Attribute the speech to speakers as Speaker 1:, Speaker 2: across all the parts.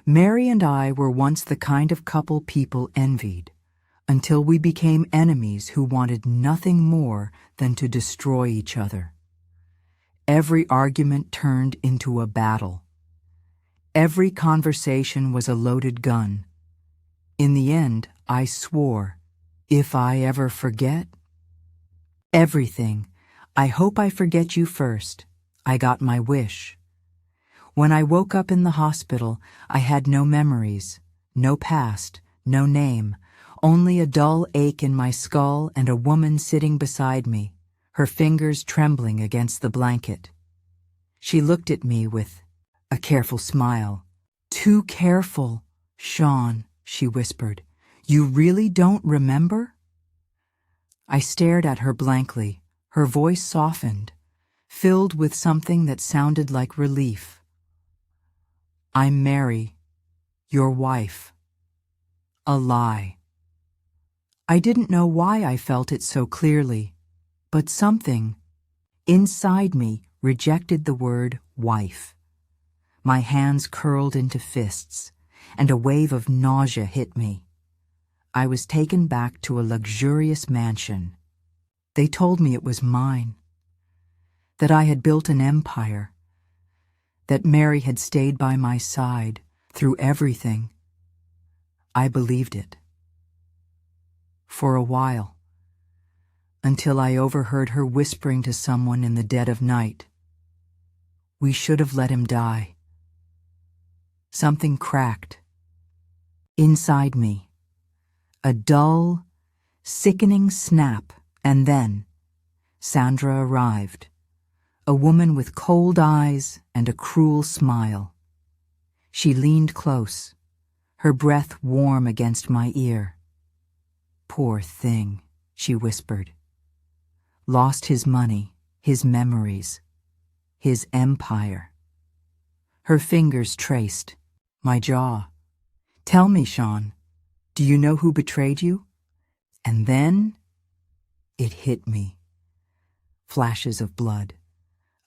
Speaker 1: Mary and I were once the kind of couple people envied, until we became enemies who wanted nothing more than to destroy each other. Every argument turned into a battle. Every conversation was a loaded gun. In the end, I swore, if I ever forget everything, I hope I forget you first. I got my wish. When I woke up in the hospital, I had no memories, no past, no name, only a dull ache in my skull and a woman sitting beside me, her fingers trembling against the blanket. She looked at me with a careful smile. "Too careful, Shawn," she whispered. "You really don't remember?" I stared at her blankly. Her voice softened, filled with something that sounded like relief. "I'm Mary, your wife." A lie. I didn't know why I felt it so clearly, but something inside me rejected the word wife. My hands curled into fists, and a wave of nausea hit me. I was taken back to a luxurious mansion. They told me it was mine, that I had built an empire, that Mary had stayed by my side through everything. I believed it. For a while, until I overheard her whispering to someone in the dead of night, "We should have let him die." Something cracked inside me, a dull, sickening snap, and then Sandra arrived, a woman with cold eyes and a cruel smile. She leaned close, her breath warm against my ear. "Poor thing," she whispered. "Lost his money, his memories, his empire." Her fingers traced my jaw. "Tell me, Shawn, do you know who betrayed you?" And then it hit me. Flashes of blood,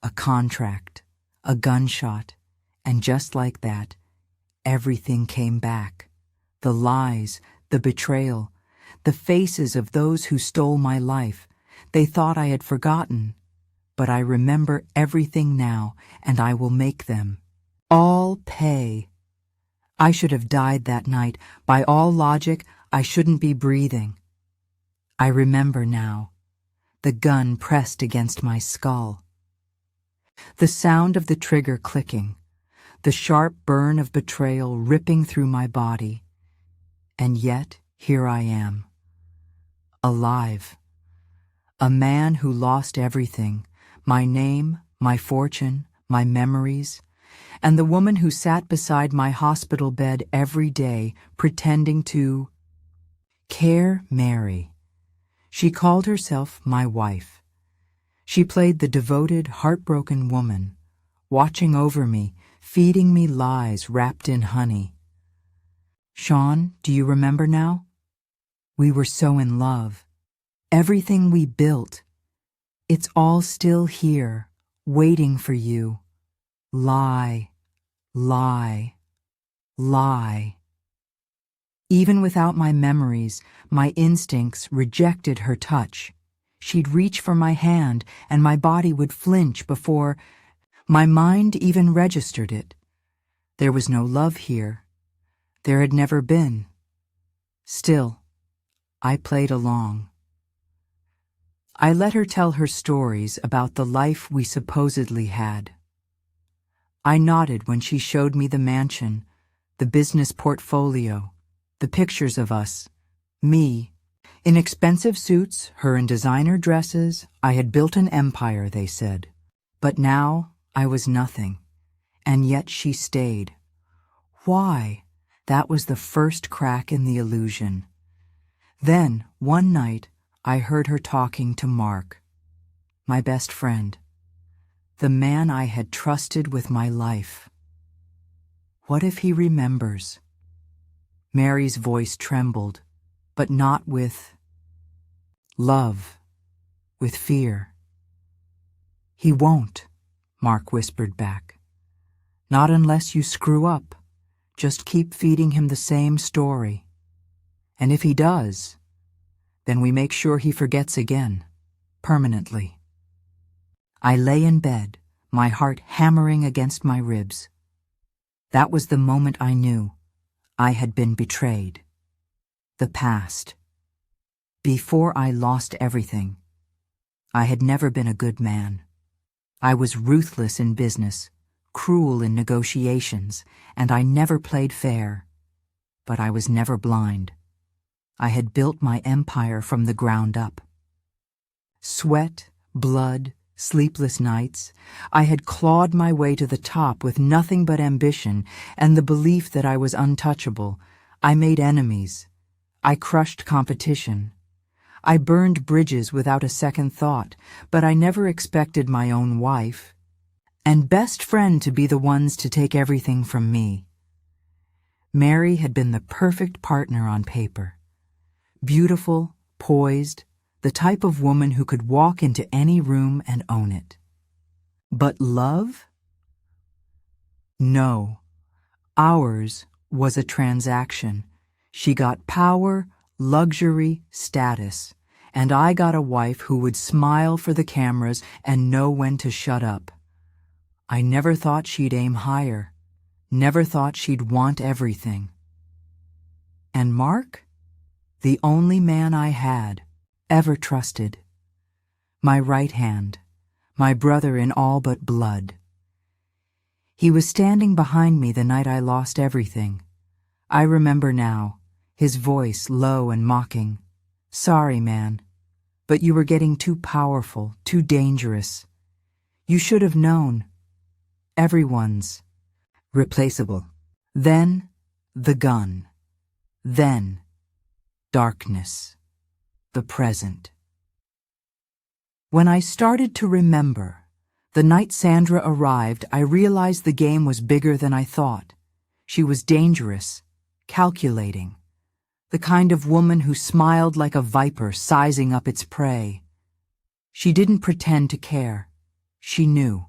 Speaker 1: a contract, a gunshot, and just like that, everything came back. The lies, the betrayal, the faces of those who stole my life. They thought I had forgotten, but I remember everything now, and I will make them all pay. I should have died that night. By all logic, I shouldn't be breathing. I remember now, the gun pressed against my skull, the sound of the trigger clicking, the sharp burn of betrayal ripping through my body. And yet, here I am, alive, a man who lost everything, my name, my fortune, my memories, and the woman who sat beside my hospital bed every day pretending to care. Mary. She called herself my wife. She played the devoted, heartbroken woman, watching over me, feeding me lies wrapped in honey. "Shawn, do you remember now? We were so in love. Everything we built, it's all still here, waiting for you. Lie, lie, lie." Even without my memories, my instincts rejected her touch. She'd reach for my hand, and my body would flinch before my mind even registered it. There was no love here. There had never been. Still, I played along. I let her tell her stories about the life we supposedly had. I nodded when she showed me the mansion, the business portfolio, the pictures of us, me, in expensive suits, her in designer dresses. I had built an empire, they said. But now I was nothing, and yet she stayed. Why? That was the first crack in the illusion. Then, one night, I heard her talking to Mark, my best friend, the man I had trusted with my life. What if he remembers? Mary's voice trembled, but not with love, with fear. "He won't," Mark whispered back. "Not unless you screw up. Just keep feeding him the same story. And if he does, then we make sure he forgets again, permanently. I lay in bed, my heart hammering against my ribs. That was the moment I knew I had been betrayed. The past. Before I lost everything, I had never been a good man. I was ruthless in business, cruel in negotiations, and I never played fair. But I was never blind. I had built my empire from the ground up. Sweat, blood, sleepless nights, I had clawed my way to the top with nothing but ambition and the belief that I was untouchable. I made enemies. I crushed competition. I burned bridges without a second thought, but I never expected my own wife and best friend to be the ones to take everything from me. Mary had been the perfect partner on paper. Beautiful, poised, the type of woman who could walk into any room and own it. But love? No. Ours was a transaction. She got power, luxury, status, and I got a wife who would smile for the cameras and know when to shut up. I never thought she'd aim higher, never thought she'd want everything. And Mark? The only man I had ever trusted. My right hand, my brother in all but blood. He was standing behind me the night I lost everything. I remember now, his voice low and mocking. Sorry, man, but you were getting too powerful, too dangerous. You should have known. Everyone's replaceable. Then, the gun. Then, darkness. The present. When I started to remember, the night Sandra arrived, I realized the game was bigger than I thought. She was dangerous, calculating. The kind of woman who smiled like a viper sizing up its prey. She didn't pretend to care. She knew.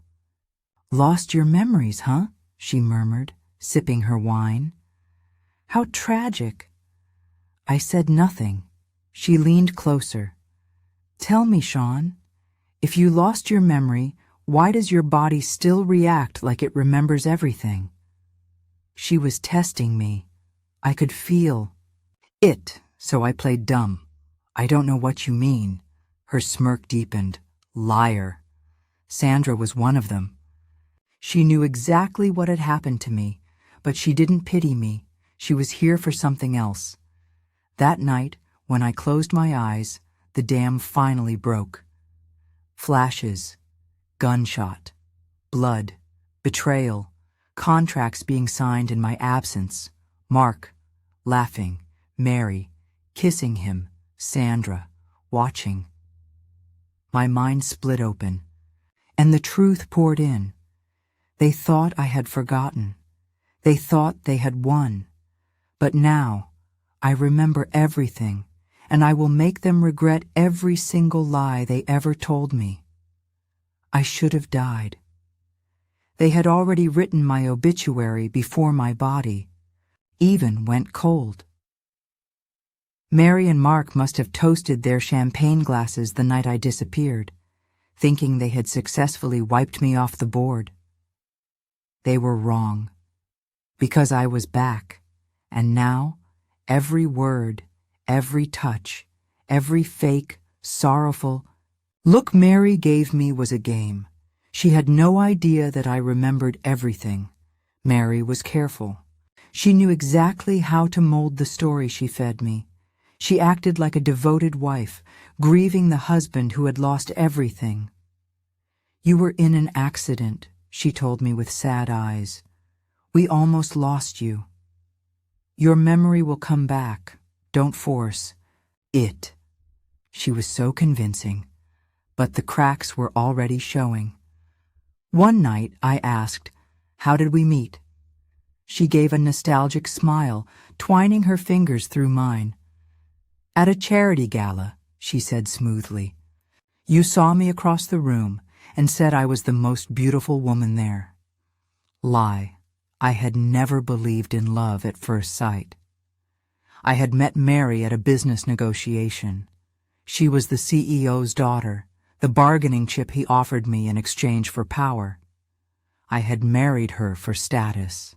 Speaker 1: Lost your memories, huh? She murmured, sipping her wine. How tragic. I said nothing. She leaned closer. Tell me, Shawn, if you lost your memory, why does your body still react like it remembers everything? She was testing me. I could feel it, so I played dumb. I don't know what you mean. Her smirk deepened. Liar. Sandra was one of them. She knew exactly what had happened to me, but she didn't pity me. She was here for something else. That night, when I closed my eyes, the dam finally broke. Flashes, gunshot, blood, betrayal, contracts being signed in my absence, Mark, laughing, Mary, kissing him, Sandra, watching. My mind split open, and the truth poured in. They thought I had forgotten. They thought they had won. But now, I remember everything, and I will make them regret every single lie they ever told me. I should have died. They had already written my obituary before my body even went cold. Mary and Mark must have toasted their champagne glasses the night I disappeared, thinking they had successfully wiped me off the board. They were wrong, because I was back, and now every word, every touch, every fake, sorrowful look Mary gave me was a game. She had no idea that I remembered everything. Mary was careful. She knew exactly how to mold the story she fed me. She acted like a devoted wife, grieving the husband who had lost everything. You were in an accident, she told me with sad eyes. We almost lost you. Your memory will come back. Don't force it. She was so convincing, but the cracks were already showing. One night I asked, "How did we meet?" She gave a nostalgic smile, twining her fingers through mine. At a charity gala, she said smoothly. You saw me across the room and said I was the most beautiful woman there. Lie. I had never believed in love at first sight. I had met Mary at a business negotiation. She was the CEO's daughter, the bargaining chip he offered me in exchange for power. I had married her for status.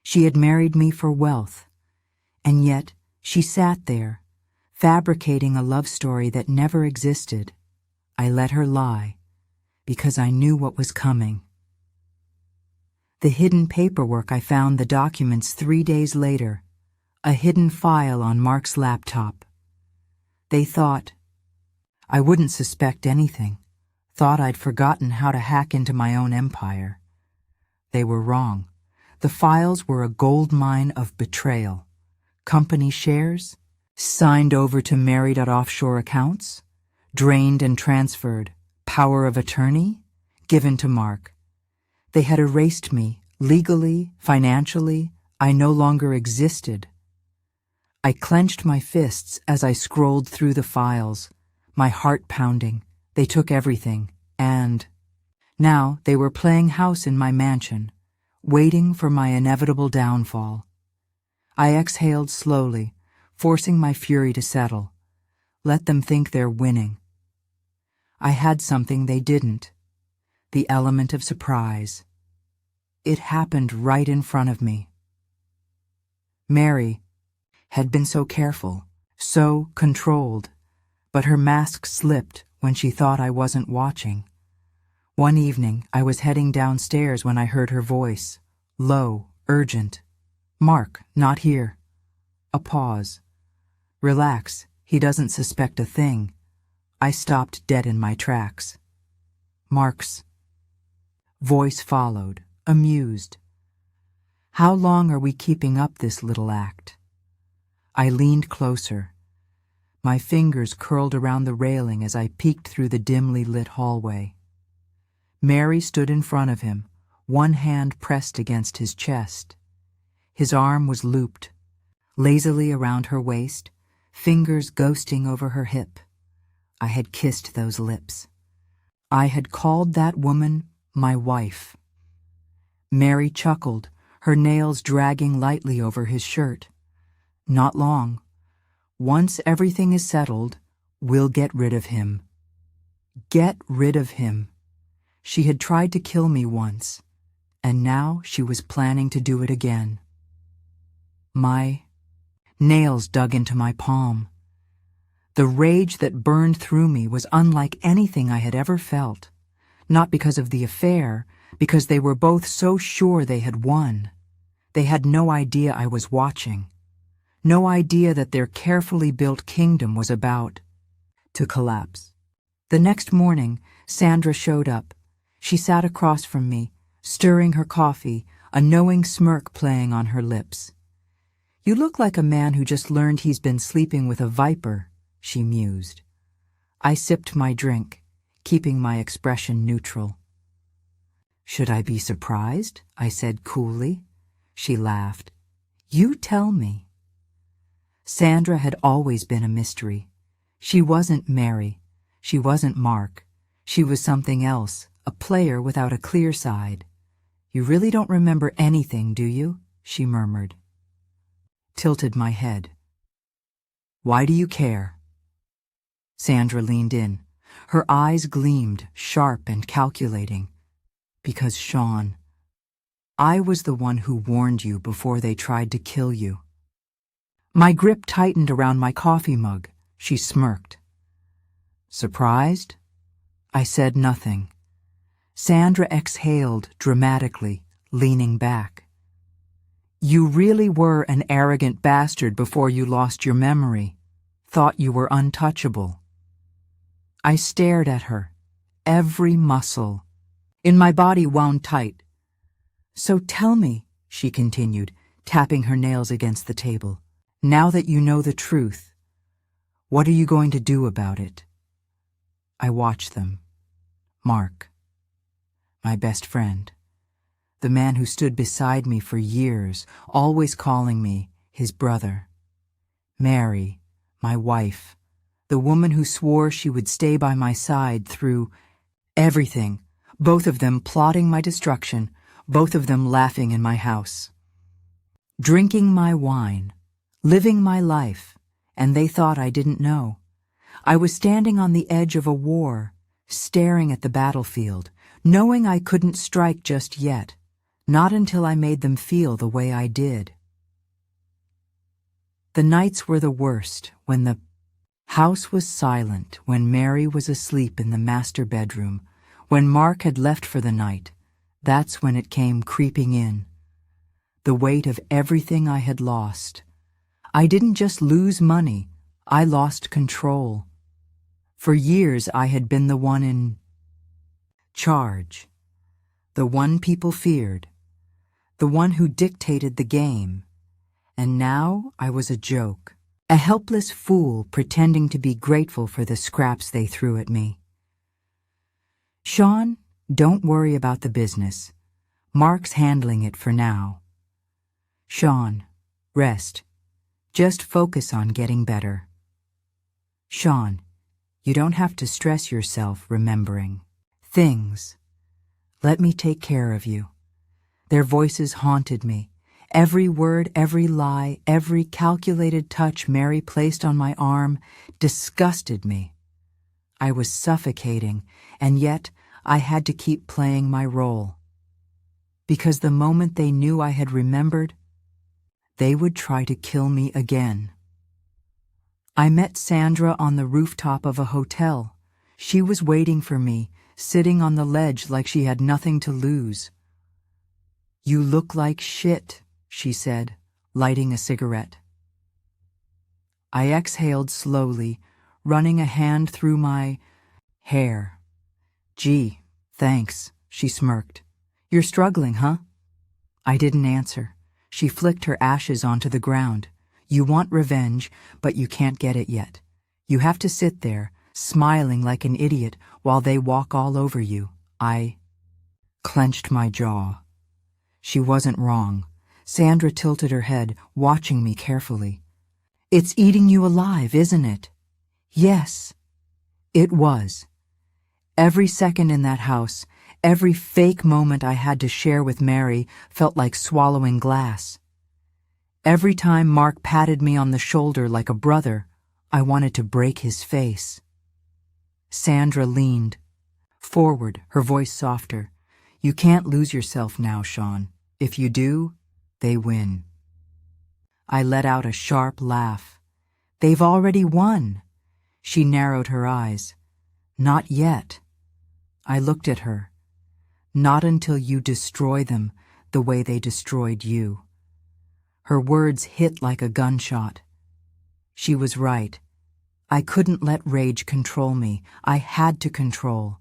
Speaker 1: She had married me for wealth, and yet she sat there, fabricating a love story that never existed. I let her lie, because I knew what was coming. The hidden paperwork I found the documents 3 days later, a hidden file on Mark's laptop. They thought I wouldn't suspect anything, thought I'd forgotten how to hack into my own empire. They were wrong. The files were a gold mine of betrayal. Company shares, signed over to Mary.offshore accounts, drained and transferred, power of attorney, given to Mark. They had erased me, legally, financially. I no longer existed. I clenched my fists as I scrolled through the files, my heart pounding. They took everything, and now they were playing house in my mansion, waiting for my inevitable downfall. I exhaled slowly, forcing my fury to settle. Let them think they're winning. I had something they didn't, the element of surprise. It happened right in front of me. Mary had been so careful, so controlled, but her mask slipped when she thought I wasn't watching. One evening, I was heading downstairs when I heard her voice, low, urgent. "Mark, not here." A pause. "Relax, he doesn't suspect a thing." I stopped dead in my tracks. Mark's voice followed, amused. "How long are we keeping up this little act?" I leaned closer. My fingers curled around the railing as I peeked through the dimly lit hallway. Mary stood in front of him, one hand pressed against his chest. His arm was looped, lazily around her waist, fingers ghosting over her hip. I had kissed those lips. I had called that woman my wife. Mary chuckled, her nails dragging lightly over his shirt. "Not long. Once everything is settled, we'll get rid of him." Get rid of him. She had tried to kill me once, and now she was planning to do it again. My nails dug into my palm. The rage that burned through me was unlike anything I had ever felt, not because of the affair, because they were both so sure they had won. They had no idea I was watching, no idea that their carefully built kingdom was about to collapse. The next morning, Sandra showed up. She sat across from me, stirring her coffee, a knowing smirk playing on her lips. "You look like a man who just learned he's been sleeping with a viper," she mused. I sipped my drink, keeping my expression neutral. "Should I be surprised?" I said coolly. She laughed. "You tell me." Sandra had always been a mystery. She wasn't Mary. She wasn't Mark. She was something else, a player without a clear side. "You really don't remember anything, do you?" she murmured. Tilted my head. "Why do you care?" Sandra leaned in. Her eyes gleamed, sharp and calculating. "Because, Shawn, I was the one who warned you before they tried to kill you." My grip tightened around my coffee mug. She smirked. "Surprised?" I said nothing. Sandra exhaled dramatically, leaning back. "You really were an arrogant bastard before you lost your memory. Thought you were untouchable." I stared at her, every muscle in my body wound tight. "So tell me," she continued, tapping her nails against the table, "now that you know the truth, what are you going to do about it?" I watched them. Mark, my best friend, the man who stood beside me for years, always calling me his brother. Mary, my wife, the woman who swore she would stay by my side through everything, both of them plotting my destruction, both of them laughing in my house. Drinking my wine, living my life, and they thought I didn't know. I was standing on the edge of a war, staring at the battlefield, knowing I couldn't strike just yet, not until I made them feel the way I did. The nights were the worst, when the house was silent, when Mary was asleep in the master bedroom, when Mark had left for the night. That's when it came creeping in. The weight of everything I had lost. I didn't just lose money, I lost control. For years I had been the one in charge, the one people feared, the one who dictated the game, and now I was a joke, a helpless fool pretending to be grateful for the scraps they threw at me. Shawn, don't worry about the business. Mark's handling it for now. Shawn, rest. Just focus on getting better. Shawn, you don't have to stress yourself remembering things. Let me take care of you. Their voices haunted me. Every word, every lie, every calculated touch Mary placed on my arm disgusted me. I was suffocating, and yet I had to keep playing my role. Because the moment they knew I had remembered, they would try to kill me again. I met Sandra on the rooftop of a hotel. She was waiting for me, sitting on the ledge like she had nothing to lose. "You look like shit," she said, lighting a cigarette. I exhaled slowly, running a hand through my hair. "Gee, thanks," she smirked. "You're struggling, huh?" I didn't answer. She flicked her ashes onto the ground. "You want revenge, but you can't get it yet. You have to sit there, smiling like an idiot while they walk all over you." I clenched my jaw. She wasn't wrong. Sandra tilted her head, watching me carefully. "It's eating you alive, isn't it?" Yes, it was. Every second in that house, every fake moment I had to share with Mary felt like swallowing glass. Every time Mark patted me on the shoulder like a brother, I wanted to break his face. Sandra leaned forward, her voice softer. "You can't lose yourself now, Shawn. If you do, they win." I let out a sharp laugh. "They've already won." She narrowed her eyes. "Not yet." I looked at her. "Not until you destroy them the way they destroyed you." Her words hit like a gunshot. She was right. I couldn't let rage control me. I had to control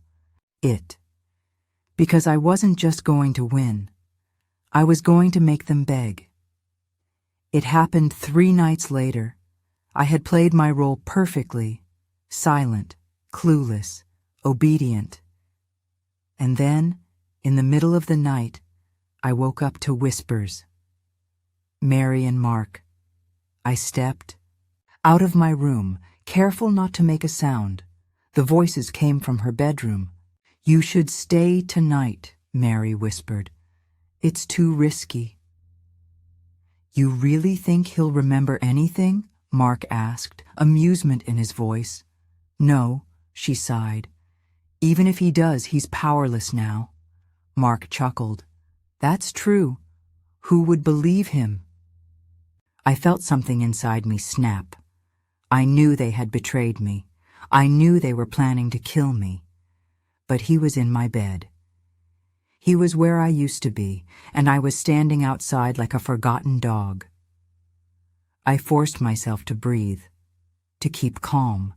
Speaker 1: it. Because I wasn't just going to win. I was going to make them beg. It happened 3 nights later. I had played my role perfectly, silent, clueless, obedient. And then, in the middle of the night, I woke up to whispers. Mary and Mark. I stepped out of my room, careful not to make a sound. The voices came from her bedroom. "You should stay tonight," Mary whispered. "It's too risky." "You really think he'll remember anything?" Mark asked, amusement in his voice. "No," she sighed. "Even if he does, he's powerless now." Mark chuckled. "That's true. Who would believe him?" I felt something inside me snap. I knew they had betrayed me. I knew they were planning to kill me. But he was in my bed. He was where I used to be, and I was standing outside like a forgotten dog. I forced myself to breathe, to keep calm,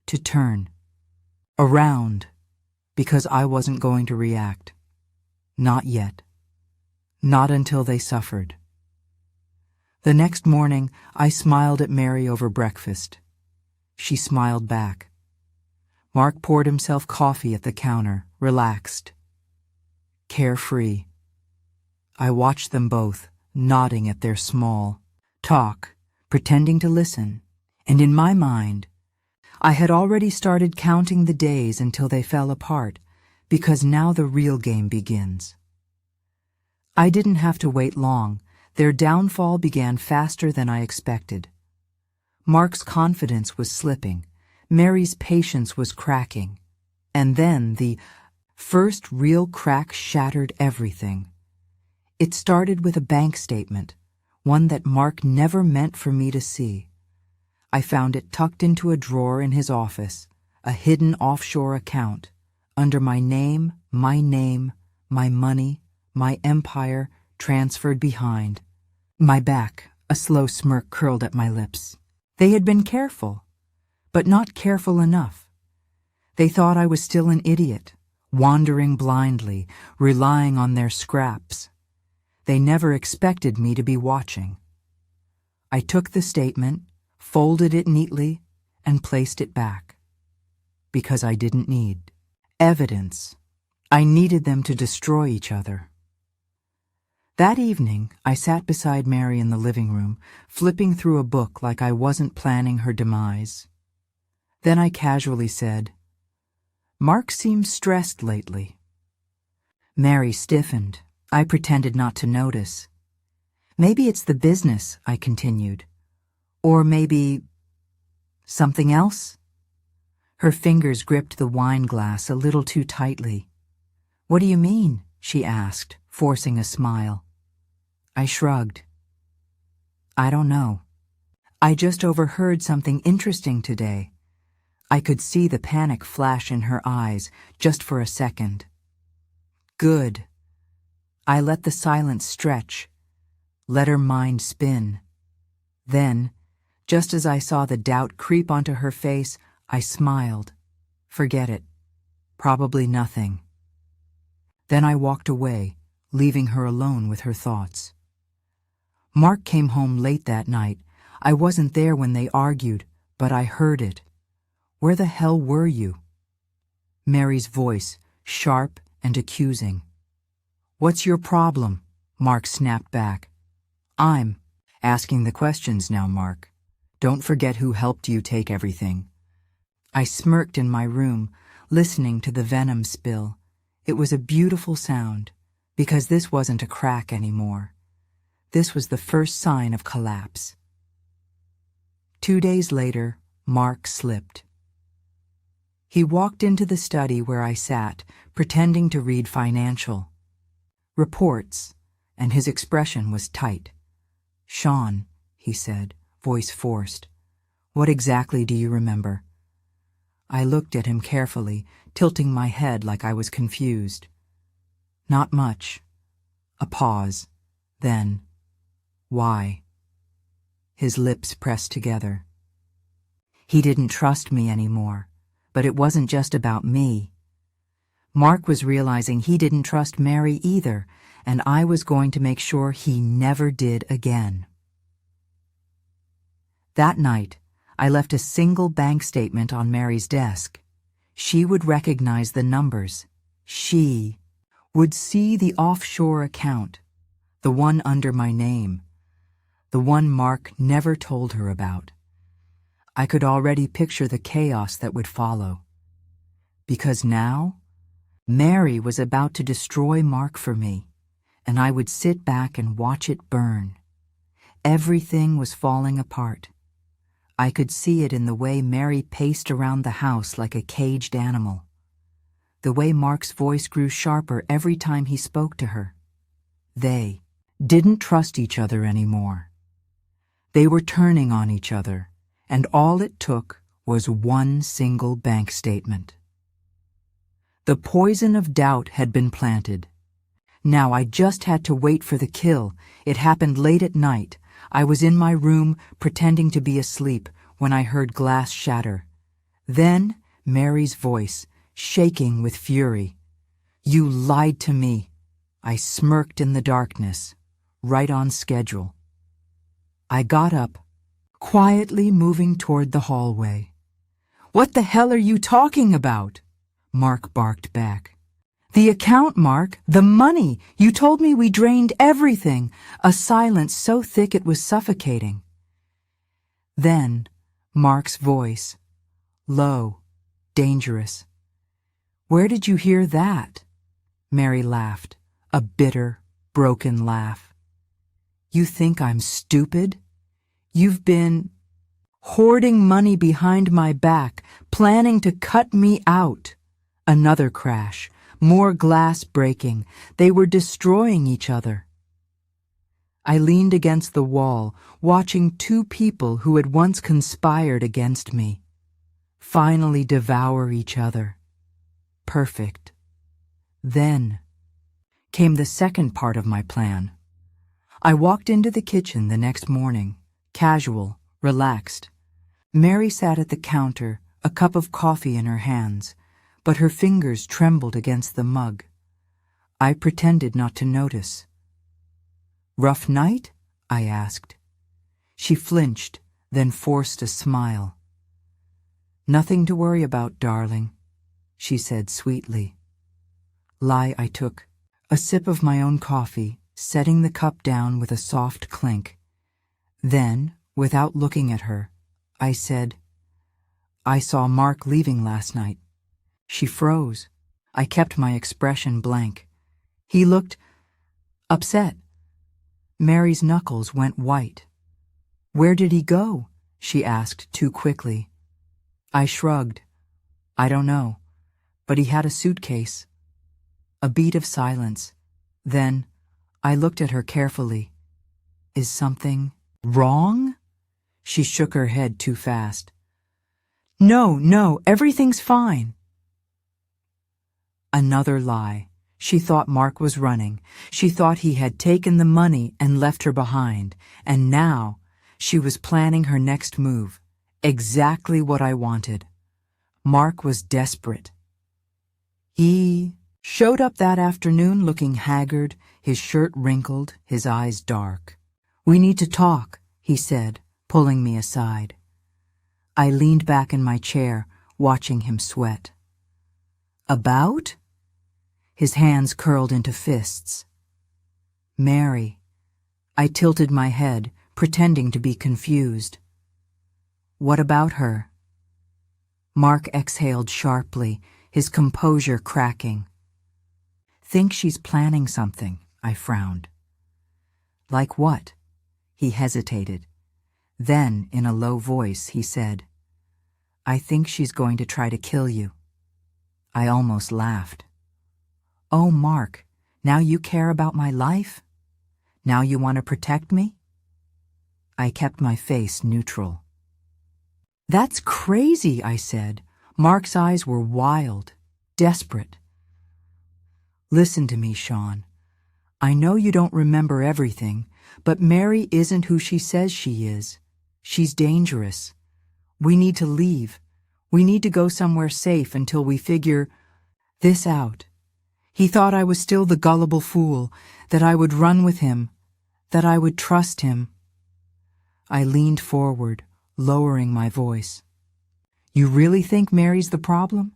Speaker 1: to turn around, because I wasn't going to react. Not yet. Not until they suffered. The next morning, I smiled at Mary over breakfast. She smiled back. Mark poured himself coffee at the counter, relaxed, carefree. I watched them both, nodding at their small talk, pretending to listen, and in my mind, I had already started counting the days until they fell apart, because now the real game begins. I didn't have to wait long. Their downfall began faster than I expected. Mark's confidence was slipping. Mary's patience was cracking. And then the first real crack shattered everything. It started with a bank statement, one that Mark never meant for me to see. I found it tucked into a drawer in his office, a hidden offshore account, under my name, my money, my empire, transferred behind. My back, a slow smirk curled at my lips. They had been careful, but not careful enough. They thought I was still an idiot, wandering blindly, relying on their scraps. They never expected me to be watching. I took the statement, folded it neatly, and placed it back. Because I didn't need evidence. I needed them to destroy each other. That evening, I sat beside Mary in the living room, flipping through a book like I wasn't planning her demise. Then I casually said, "Mark seems stressed lately." Mary stiffened. I pretended not to notice. "Maybe it's the business," I continued. "Or maybe something else?" Her fingers gripped the wine glass a little too tightly. "What do you mean?" she asked, forcing a smile. I shrugged. "I don't know. I just overheard something interesting today." I could see the panic flash in her eyes just for a second. "Good." I let the silence stretch, let her mind spin. Then, just as I saw the doubt creep onto her face, I smiled. "Forget it. Probably nothing." Then I walked away, leaving her alone with her thoughts. Mark came home late that night. I wasn't there when they argued, but I heard it. "Where the hell were you?" Mary's voice, sharp and accusing. "What's your problem?" Mark snapped back. "I'm asking the questions now, Mark. Don't forget who helped you take everything." I smirked in my room, listening to the venom spill. It was a beautiful sound, because this wasn't a crack anymore. This was the first sign of collapse. 2 days later, Mark slipped. He walked into the study where I sat, pretending to read financial reports, and his expression was tight. "Shawn," he said, voice forced, "what exactly do you remember?" I looked at him carefully, tilting my head like I was confused. "Not much." A pause. Then, "Why?" His lips pressed together. He didn't trust me anymore, but it wasn't just about me. Mark was realizing he didn't trust Mary either, and I was going to make sure he never did again. That night, I left a single bank statement on Mary's desk. She would recognize the numbers. She would see the offshore account, the one under my name, the one Mark never told her about. I could already picture the chaos that would follow. Because now, Mary was about to destroy Mark for me, and I would sit back and watch it burn. Everything was falling apart. I could see it in the way Mary paced around the house like a caged animal, the way Mark's voice grew sharper every time he spoke to her. They didn't trust each other anymore. They were turning on each other, and all it took was one single bank statement. The poison of doubt had been planted. Now I just had to wait for the kill. It happened late at night. I was in my room, pretending to be asleep, when I heard glass shatter. Then Mary's voice, shaking with fury. "You lied to me." I smirked in the darkness, right on schedule. I got up, quietly moving toward the hallway. "What the hell are you talking about?" Mark barked back. "The account, Mark, the money. You told me we drained everything." A silence so thick it was suffocating. Then, Mark's voice, low, dangerous. "Where did you hear that?" Mary laughed, a bitter, broken laugh. You think I'm stupid? You've been hoarding money behind my back, planning to cut me out. Another crash, more glass breaking. They were destroying each other. I leaned against the wall, watching two people who had once conspired against me finally devour each other. Perfect. Then came the second part of my plan. I walked into the kitchen the next morning, casual, relaxed. Mary sat at the counter, a cup of coffee in her hands, but her fingers trembled against the mug. I pretended not to notice. "Rough night?" I asked. She flinched, then forced a smile. "Nothing to worry about, darling," she said sweetly. Lie I took, a sip of my own coffee, setting the cup down with a soft clink. Then, without looking at her, I said, "I saw Mark leaving last night." She froze. I kept my expression blank. He looked upset. Mary's knuckles went white. "Where did he go?" she asked too quickly. I shrugged. "I don't know, but he had a suitcase." A beat of silence. Then I looked at her carefully. "Is something wrong?" She shook her head too fast. No, everything's fine." Another lie. She thought Mark was running. She thought he had taken the money and left her behind. And now she was planning her next move. Exactly what I wanted. Mark was desperate. He showed up that afternoon looking haggard, his shirt wrinkled, his eyes dark. "We need to talk," he said, pulling me aside. I leaned back in my chair, watching him sweat. "About?" His hands curled into fists. "Mary." I tilted my head, pretending to be confused. "What about her?" Mark exhaled sharply, his composure cracking. "Think she's planning something," I frowned. "Like what?" He hesitated. Then, in a low voice, he said, "I think she's going to try to kill you." I almost laughed. "Oh, Mark, now you care about my life? Now you want to protect me?" I kept my face neutral. "That's crazy," I said. Mark's eyes were wild, desperate. "Listen to me, Shawn. I know you don't remember everything, but Mary isn't who she says she is. She's dangerous. We need to leave. We need to go somewhere safe until we figure this out." He thought I was still the gullible fool, that I would run with him, that I would trust him. I leaned forward, lowering my voice. "You really think Mary's the problem?"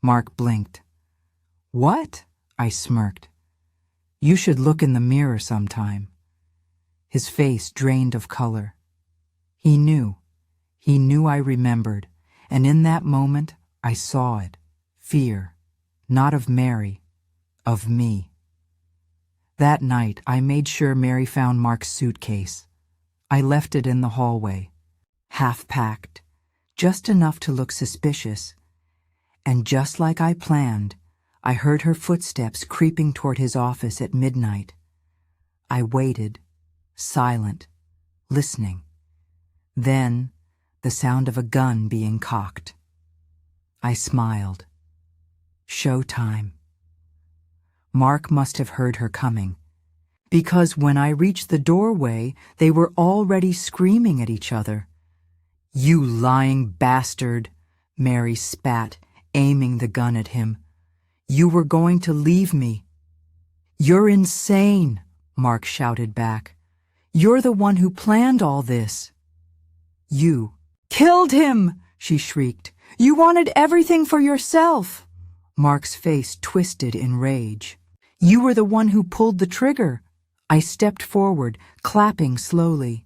Speaker 1: Mark blinked. "What?" I smirked. "You should look in the mirror sometime." His face drained of color. He knew I remembered, and in that moment I saw it. Fear, not of Mary, of me. That night I made sure Mary found Mark's suitcase. I left it in the hallway, half-packed, just enough to look suspicious. And just like I planned, I heard her footsteps creeping toward his office at midnight. I waited, silent, listening. Then, the sound of a gun being cocked. I smiled. Showtime. Mark must have heard her coming, because when I reached the doorway, they were already screaming at each other. "You lying bastard," Mary spat, aiming the gun at him. "You were going to leave me." "You're insane," Mark shouted back. "You're the one who planned all this." "You killed him," she shrieked. "You wanted everything for yourself." Mark's face twisted in rage. "You were the one who pulled the trigger." I stepped forward, clapping slowly.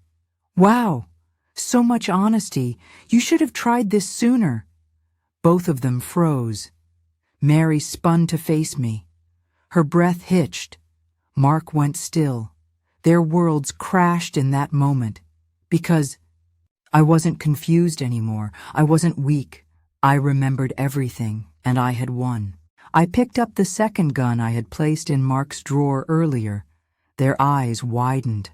Speaker 1: "Wow, so much honesty. You should have tried this sooner." Both of them froze. Mary spun to face me. Her breath hitched. Mark went still. Their worlds crashed in that moment. Because I wasn't confused anymore. I wasn't weak. I remembered everything, and I had won. I picked up the second gun I had placed in Mark's drawer earlier. Their eyes widened.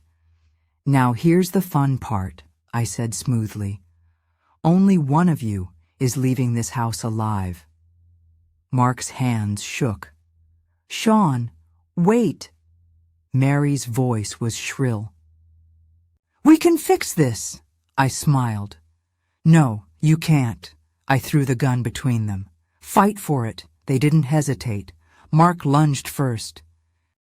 Speaker 1: "Now here's the fun part," I said smoothly. "Only one of you is leaving this house alive." Mark's hands shook. "Shawn, wait!" Mary's voice was shrill. "We can fix this," I smiled. "No, you can't." I threw the gun between them. "Fight for it." They didn't hesitate. Mark lunged first.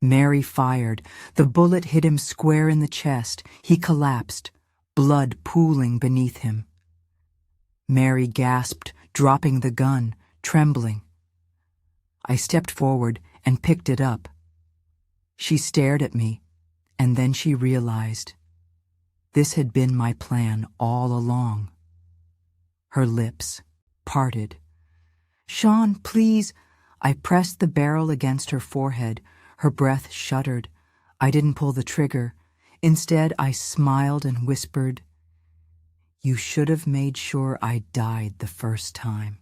Speaker 1: Mary fired. The bullet hit him square in the chest. He collapsed, blood pooling beneath him. Mary gasped, dropping the gun, trembling. I stepped forward and picked it up. She stared at me, and then she realized. This had been my plan all along. Her lips parted. "Shawn, please." I pressed the barrel against her forehead. Her breath shuddered. I didn't pull the trigger. Instead, I smiled and whispered, "You should have made sure I died the first time."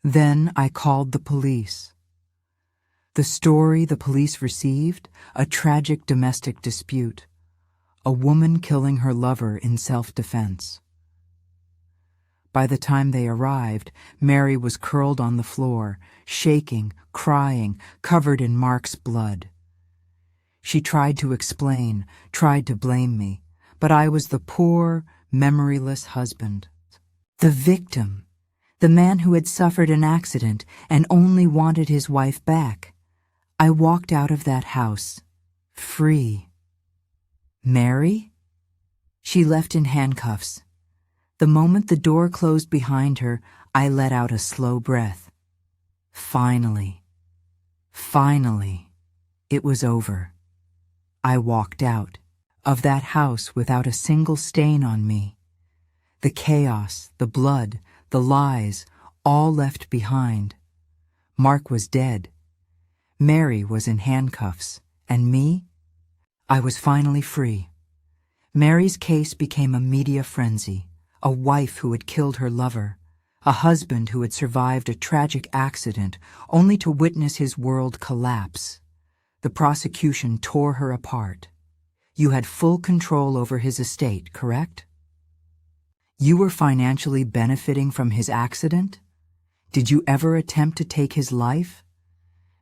Speaker 1: Then I called the police. The story the police received, a tragic domestic dispute. A woman killing her lover in self-defense. By the time they arrived, Mary was curled on the floor, shaking, crying, covered in Mark's blood. She tried to explain, tried to blame me, but I was the poor, memoryless husband. The victim, the man who had suffered an accident and only wanted his wife back. I walked out of that house, free. Mary? She left in handcuffs. The moment the door closed behind her, I let out a slow breath. Finally, it was over. I walked out of that house without a single stain on me. The chaos, the blood, the lies, all left behind. Mark was dead. Mary was in handcuffs. And me? I was finally free. Mary's case became a media frenzy. A wife who had killed her lover, a husband who had survived a tragic accident only to witness his world collapse. The prosecution tore her apart. You had full control over his estate, correct? You were financially benefiting from his accident? Did you ever attempt to take his life?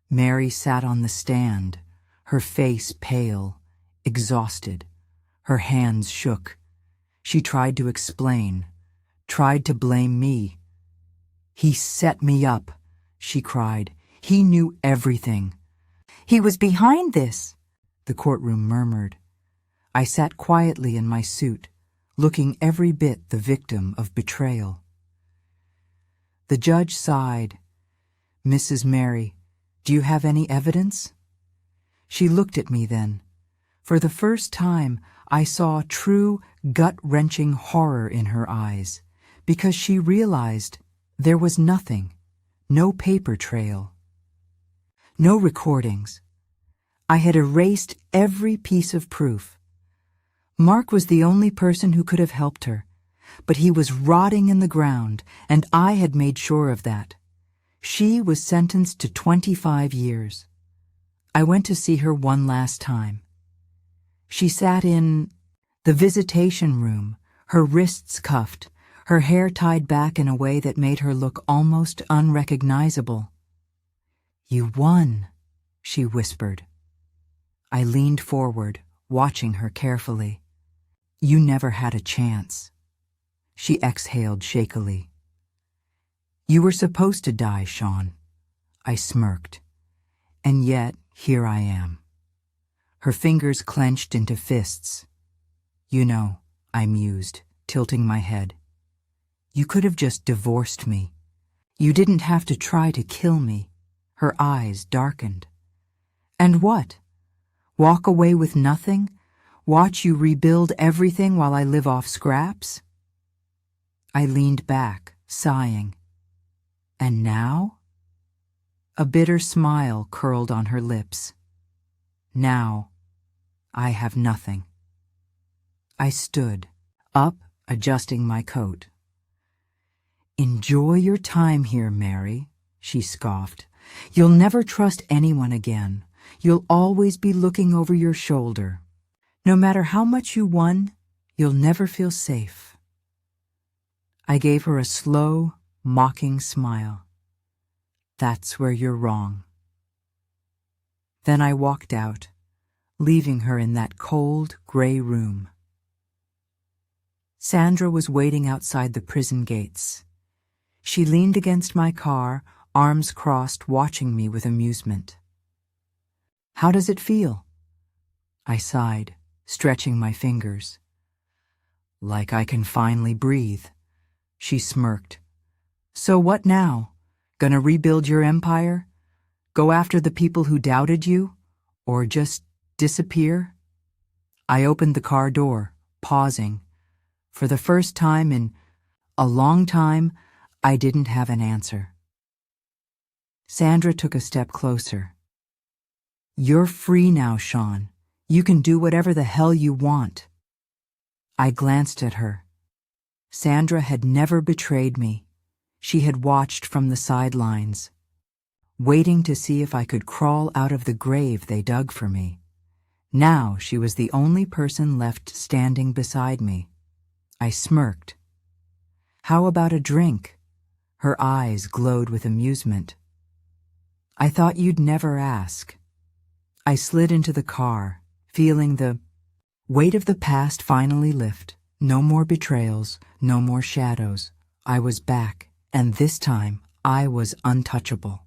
Speaker 1: Mary sat on the stand, her face pale, exhausted. Her hands shook. She tried to explain, tried to blame me. "He set me up," she cried. "He knew everything." "He was behind this," the courtroom murmured. I sat quietly in my suit, looking every bit the victim of betrayal. The judge sighed. "Mrs. Mary, do you have any evidence?" She looked at me then. For the first time, I saw true, gut-wrenching horror in her eyes, because she realized there was nothing, no paper trail, no recordings. I had erased every piece of proof. Mark was the only person who could have helped her, but he was rotting in the ground, and I had made sure of that. She was sentenced to 25 years. I went to see her one last time. She sat in the visitation room, her wrists cuffed, her hair tied back in a way that made her look almost unrecognizable. "You won," she whispered. I leaned forward, watching her carefully. "You never had a chance." She exhaled shakily. "You were supposed to die, Shawn." I smirked. "And yet, here I am." Her fingers clenched into fists. "You know," I mused, tilting my head. "You could have just divorced me. You didn't have to try to kill me." Her eyes darkened. "And what? Walk away with nothing? Watch you rebuild everything while I live off scraps?" I leaned back, sighing. "And now?" A bitter smile curled on her lips. Now, I have nothing. I stood up, adjusting my coat. Enjoy your time here, Mary, she scoffed. You'll never trust anyone again. You'll always be looking over your shoulder. No matter how much you won, you'll never feel safe. I gave her a slow, mocking smile. That's where you're wrong. Then I walked out, leaving her in that cold, gray room. Sandra was waiting outside the prison gates. She leaned against my car, arms crossed, watching me with amusement. How does it feel? I sighed, stretching my fingers. Like I can finally breathe. She smirked. So what now? Gonna rebuild your empire? Go after the people who doubted you? Or just disappear? I opened the car door, pausing. For the first time in a long time, I didn't have an answer. Sandra took a step closer. You're free now, Shawn. You can do whatever the hell you want. I glanced at her. Sandra had never betrayed me. She had watched from the sidelines, waiting to see if I could crawl out of the grave they dug for me. Now she was the only person left standing beside me. I smirked. How about a drink? Her eyes glowed with amusement. I thought you'd never ask. I slid into the car, feeling the weight of the past finally lift. No more betrayals, no more shadows. I was back, and this time I was untouchable.